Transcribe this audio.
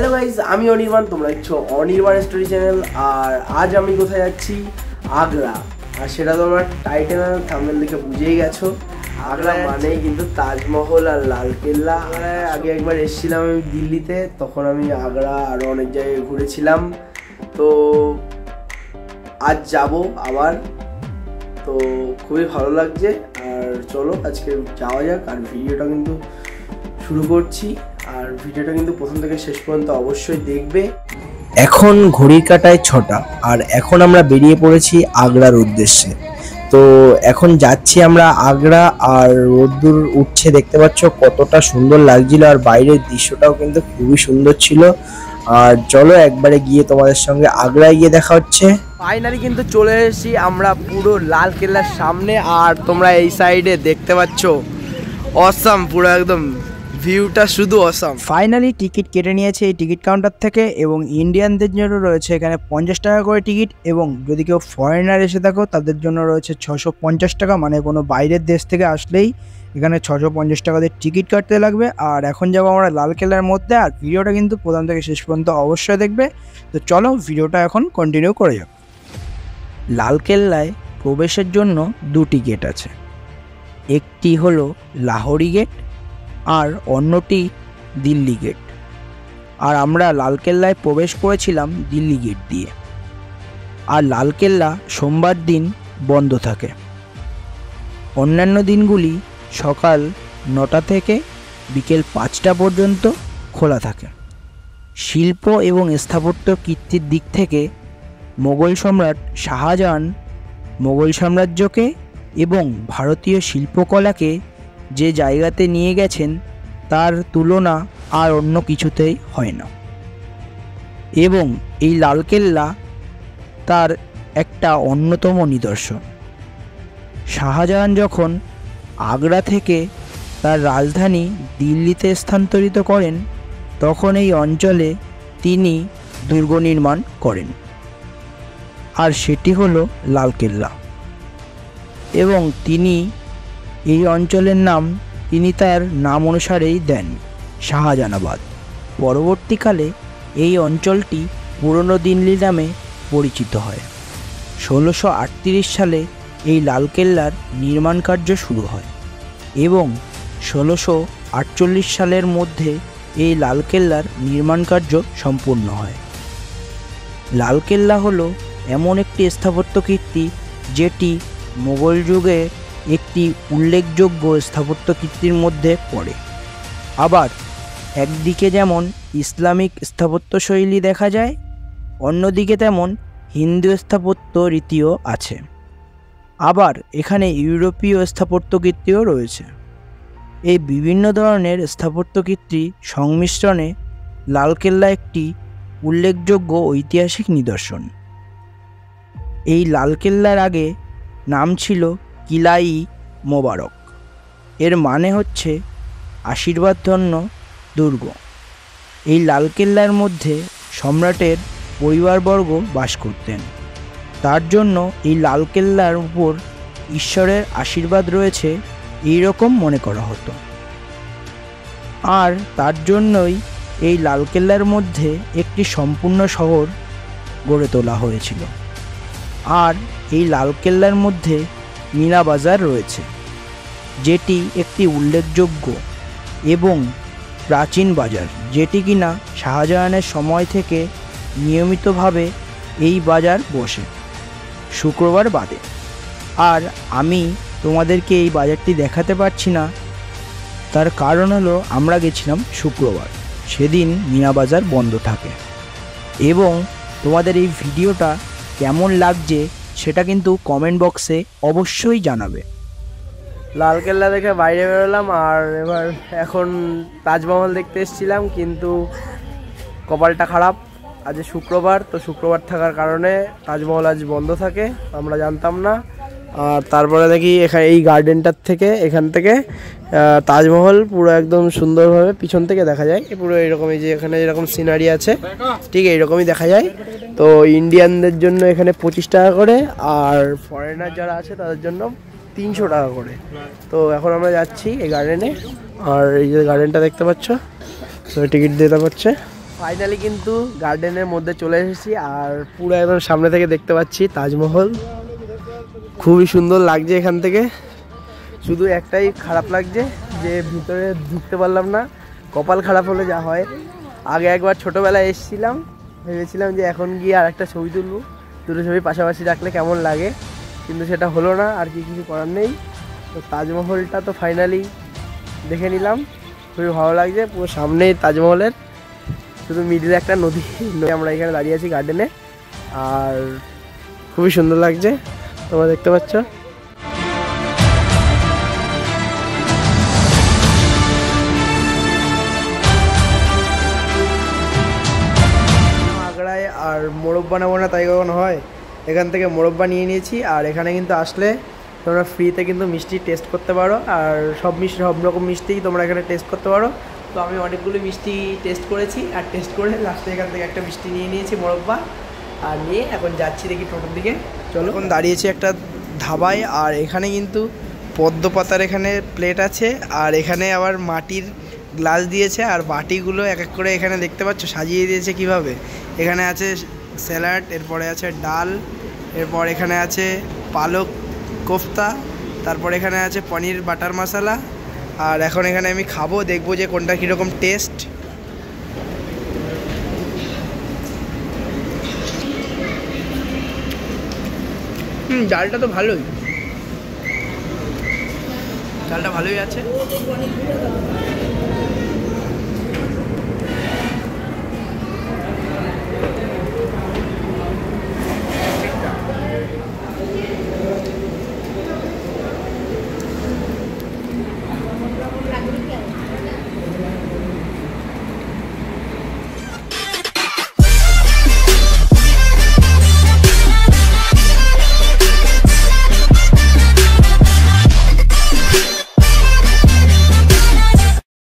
Hello guys, আমি অনির্বাণ, তোমরা দেখছো অনির্বাণ স্টোরি চ্যানেল। আর আজ আমি কোথায় যাচ্ছি? আগ্রা। আর সেটা তোমরা টাইটেল আর থাম্বনেল দেখে বুঝেই গেছো। আগ্রা মানেই কিন্তু তাজমহল আর লালকেল্লা। আগে একবার এসেছিলাম আমি দিল্লিতে, তখন আমি আগ্রা আরও অনেক জায়গায় ঘুরেছিলাম। তো আজ যাব আবার, তো খুবই ভালো লাগছে। আর চলো আজকে যাওয়া যাক। আর ভিডিওটা কিন্তু শুরু করছি, আর ভিডিওটা কিন্তু প্রথম থেকে শেষ পর্যন্ত অবশ্যই দেখবে। এখন ঘড়ির কাঁটায় 6টা, আর এখন আমরা বেরিয়ে পড়েছি আগ্রার উদ্দেশ্যে। তো এখন যাচ্ছি আমরা আগ্রা, আর রোদ্দুর উঠছে, দেখতে পাচ্ছ কতটা সুন্দর লাগছিল। আর বাইরের দৃশ্যটাও কিন্তু খুবই সুন্দর ছিল। আর চলো একবারে গিয়ে তোমাদের সঙ্গে আগ্রায় গিয়ে দেখা হচ্ছে। ফাইনালি কিন্তু চলে এসেছি আমরা পুরো লাল কেল্লার সামনে। আর তোমরা এই সাইডে দেখতে পাচ্ছ অসাম, পুরো একদম ভিউটা শুধু অসাম। ফাইনালি টিকিট কেটে নিয়েছে এই টিকিট কাউন্টার থেকে, এবং ইন্ডিয়ানদের জন্য রয়েছে এখানে 50 টাকা করে টিকিট, এবং যদি কেউ ফরেনার এসে থাকো তাদের জন্য রয়েছে 650 টাকা। মানে কোনো বাইরের দেশ থেকে আসলেই এখানে 650 টাকা দিয়ে টিকিট কাটতে লাগবে। আর এখন যাবো আমরা লালকেল্লার মধ্যে, আর ভিডিওটা কিন্তু প্রথম থেকে শেষ পর্যন্ত অবশ্যই দেখবে। তো চলো ভিডিওটা এখন কন্টিনিউ করে যাক। লালকেল্লায় প্রবেশের জন্য 2টি গেট আছে, একটি হলো লাহোরি গেট আর অন্যটি দিল্লি গেট। আর আমরা লালকেল্লায় প্রবেশ করেছিলাম দিল্লি গেট দিয়ে। আর লালকেল্লা সোমবার দিন বন্ধ থাকে, অন্যান্য দিনগুলি সকাল 9টা থেকে বিকেল 5টা পর্যন্ত খোলা থাকে। শিল্প এবং স্থাপত্য কীর্তির দিক থেকে মোগল সম্রাট শাহজাহান মোগল সাম্রাজ্যকে এবং ভারতীয় শিল্পকলাকে যে জায়গাতে নিয়ে গেছেন তার তুলনা আর অন্য কিছুতেই হয় না। এবং এই লালকেল্লা তার একটা অন্যতম নিদর্শন। শাহজাহান যখন আগ্রা থেকে তার রাজধানী দিল্লিতে স্থানান্তরিত করেন, তখন এই অঞ্চলে তিনি দুর্গ নির্মাণ করেন, আর সেটি হলো লালকেল্লা। এবং তিনি এই অঞ্চলের নাম তার নাম অনুসারেই দেন, শাহজাহানাবাদ। পরবর্তীকালে এই অঞ্চলটি পুরনো দিল্লি নামে পরিচিত হয়। 1638 সালে এই লালকেল্লার নির্মাণ কার্য শুরু হয়, এবং 1648 সালের মধ্যে এই লালকেল্লার নির্মাণ কার্য সম্পূর্ণ হয়। লালকেল্লা হলো এমন একটি স্থাপত্য কীর্তি যেটি মোগল যুগে একটি উল্লেখযোগ্য স্থাপত্য কীর্তির মধ্যে পড়ে। আবার একদিকে যেমন ইসলামিক স্থাপত্য শৈলী দেখা যায়, অন্যদিকে তেমন হিন্দু স্থাপত্য রীতিও আছে। আবার এখানে ইউরোপীয় স্থাপত্য কীর্তিও রয়েছে। এই বিভিন্ন ধরনের স্থাপত্য কীর্তি সংমিশ্রণে লালকেল্লা একটি উল্লেখযোগ্য ঐতিহাসিক নিদর্শন। এই লালকেল্লার আগে নাম ছিল কিলাই মোবারক। এর মানে হচ্ছে আশীর্বাদধন্য দুর্গ। এই লালকেল্লার মধ্যে সম্রাটের পরিবারবর্গ বাস করতেন, তার জন্য এই লালকেল্লার উপর ঈশ্বরের আশীর্বাদ রয়েছে এই রকম মনে করা হতো। আর তার জন্যই এই লালকেল্লার মধ্যে একটি সম্পূর্ণ শহর গড়ে তোলা হয়েছিল। আর এই লালকেল্লার মধ্যে মীনা বাজার রয়েছে, যেটি একটি উল্লেখযোগ্য এবং প্রাচীন বাজার, যেটি কিনা শাহজাহানের সময় থেকে নিয়মিতভাবে এই বাজার বসে, শুক্রবার বাদে। আর আমি তোমাদেরকে এই বাজারটি দেখাতে পারছি না, তার কারণ হলো আমরা গেছিলাম শুক্রবার, সেদিন মীনা বাজার বন্ধ থাকে। এবং তোমাদের এই ভিডিওটা কেমন লাগছে সেটা কিন্তু কমেন্ট বক্সে অবশ্যই জানাবে। লালকেল্লা দেখে বাইরে বেরোলাম, আর এবার এখন তাজমহল দেখতে এসেছিলাম, কিন্তু কপালটা খারাপ, আজ শুক্রবার, তো শুক্রবার থাকার কারণে তাজমহল আজ বন্ধ থাকে, আমরা জানতাম না। আর তারপরে দেখি এখানে এই গার্ডেনটার থেকে, এখান থেকে তাজমহল পুরো একদম সুন্দরভাবে পিছন থেকে দেখা যায়, পুরো এইরকমই, যে এখানে এরকম সিনারি আছে ঠিক এইরকমই দেখা যায়। তো ইন্ডিয়ানদের জন্য এখানে 25 টাকা করে, আর ফরেনার যারা আছে তাদের জন্য 300 টাকা করে। তো এখন আমরা যাচ্ছি এই গার্ডেনে, আর এই যে গার্ডেনটা দেখতে পাচ্ছ, তো টিকিট দিতে পারছে। ফাইনালি কিন্তু গার্ডেনের মধ্যে চলে এসেছি, আর পুরো একদম সামনে থেকে দেখতে পাচ্ছি তাজমহল। খুবই সুন্দর লাগছে এখান থেকে। শুধু একটাই খারাপ লাগছে যে ভিতরে ঢুকতে পারলাম না। কপাল খারাপ হলে যা হয়। আগে একবার ছোটোবেলায় এসেছিলাম, ভেবেছিলাম যে এখন গিয়ে আর একটা ছবি তুলবো, দুটো ছবি পাশাপাশি রাখলে কেমন লাগে, কিন্তু সেটা হলো না। আর কিছু করার নেই। তো তাজমহলটা তো ফাইনালি দেখে নিলাম, খুবই ভালো লাগছে। পুরো সামনেই তাজমহলের, শুধু মিডিলে একটা নদী। আমরা এখানে দাঁড়িয়ে আছি গার্ডেনে, আর খুবই সুন্দর লাগছে, তোমরা দেখতে পাচ্ছ। আগ্রায় আর মোরব্বা নেবো না তাই কখন হয়, এখান থেকে মোরব্বা নিয়ে নিয়েছি। আর এখানে কিন্তু আসলে তোমরা ফ্রিতে কিন্তু মিষ্টি টেস্ট করতে পারো, আর সব রকম মিষ্টি তোমরা এখানে টেস্ট করতে পারো। তো আমি অনেকগুলো মিষ্টি টেস্ট করেছি, আর টেস্ট করে লাস্টে এখান থেকে একটা মিষ্টি নিয়ে নিয়েছি মোরব্বা, আর নিয়ে এখন যাচ্ছি দেখি টোটোর দিকে। চলো, এখন দাঁড়িয়েছি একটা ধাবায়, আর এখানে কিন্তু পদ্ম পাতার এখানে প্লেট আছে, আর এখানে আবার মাটির গ্লাস দিয়েছে, আর বাটিগুলো এক এক করে এখানে দেখতে পাচ্ছ সাজিয়ে দিয়েছে কিভাবে। এখানে আছে স্যালাড, এরপরে আছে ডাল, এরপর এখানে আছে পালক কোফতা, তারপর এখানে আছে পনির বাটার মশলা। আর এখন এখানে আমি খাবো, দেখবো যে কোনটা কীরকম টেস্ট। ডালটা তো ভালোই, ডালটা ভালোই আছে।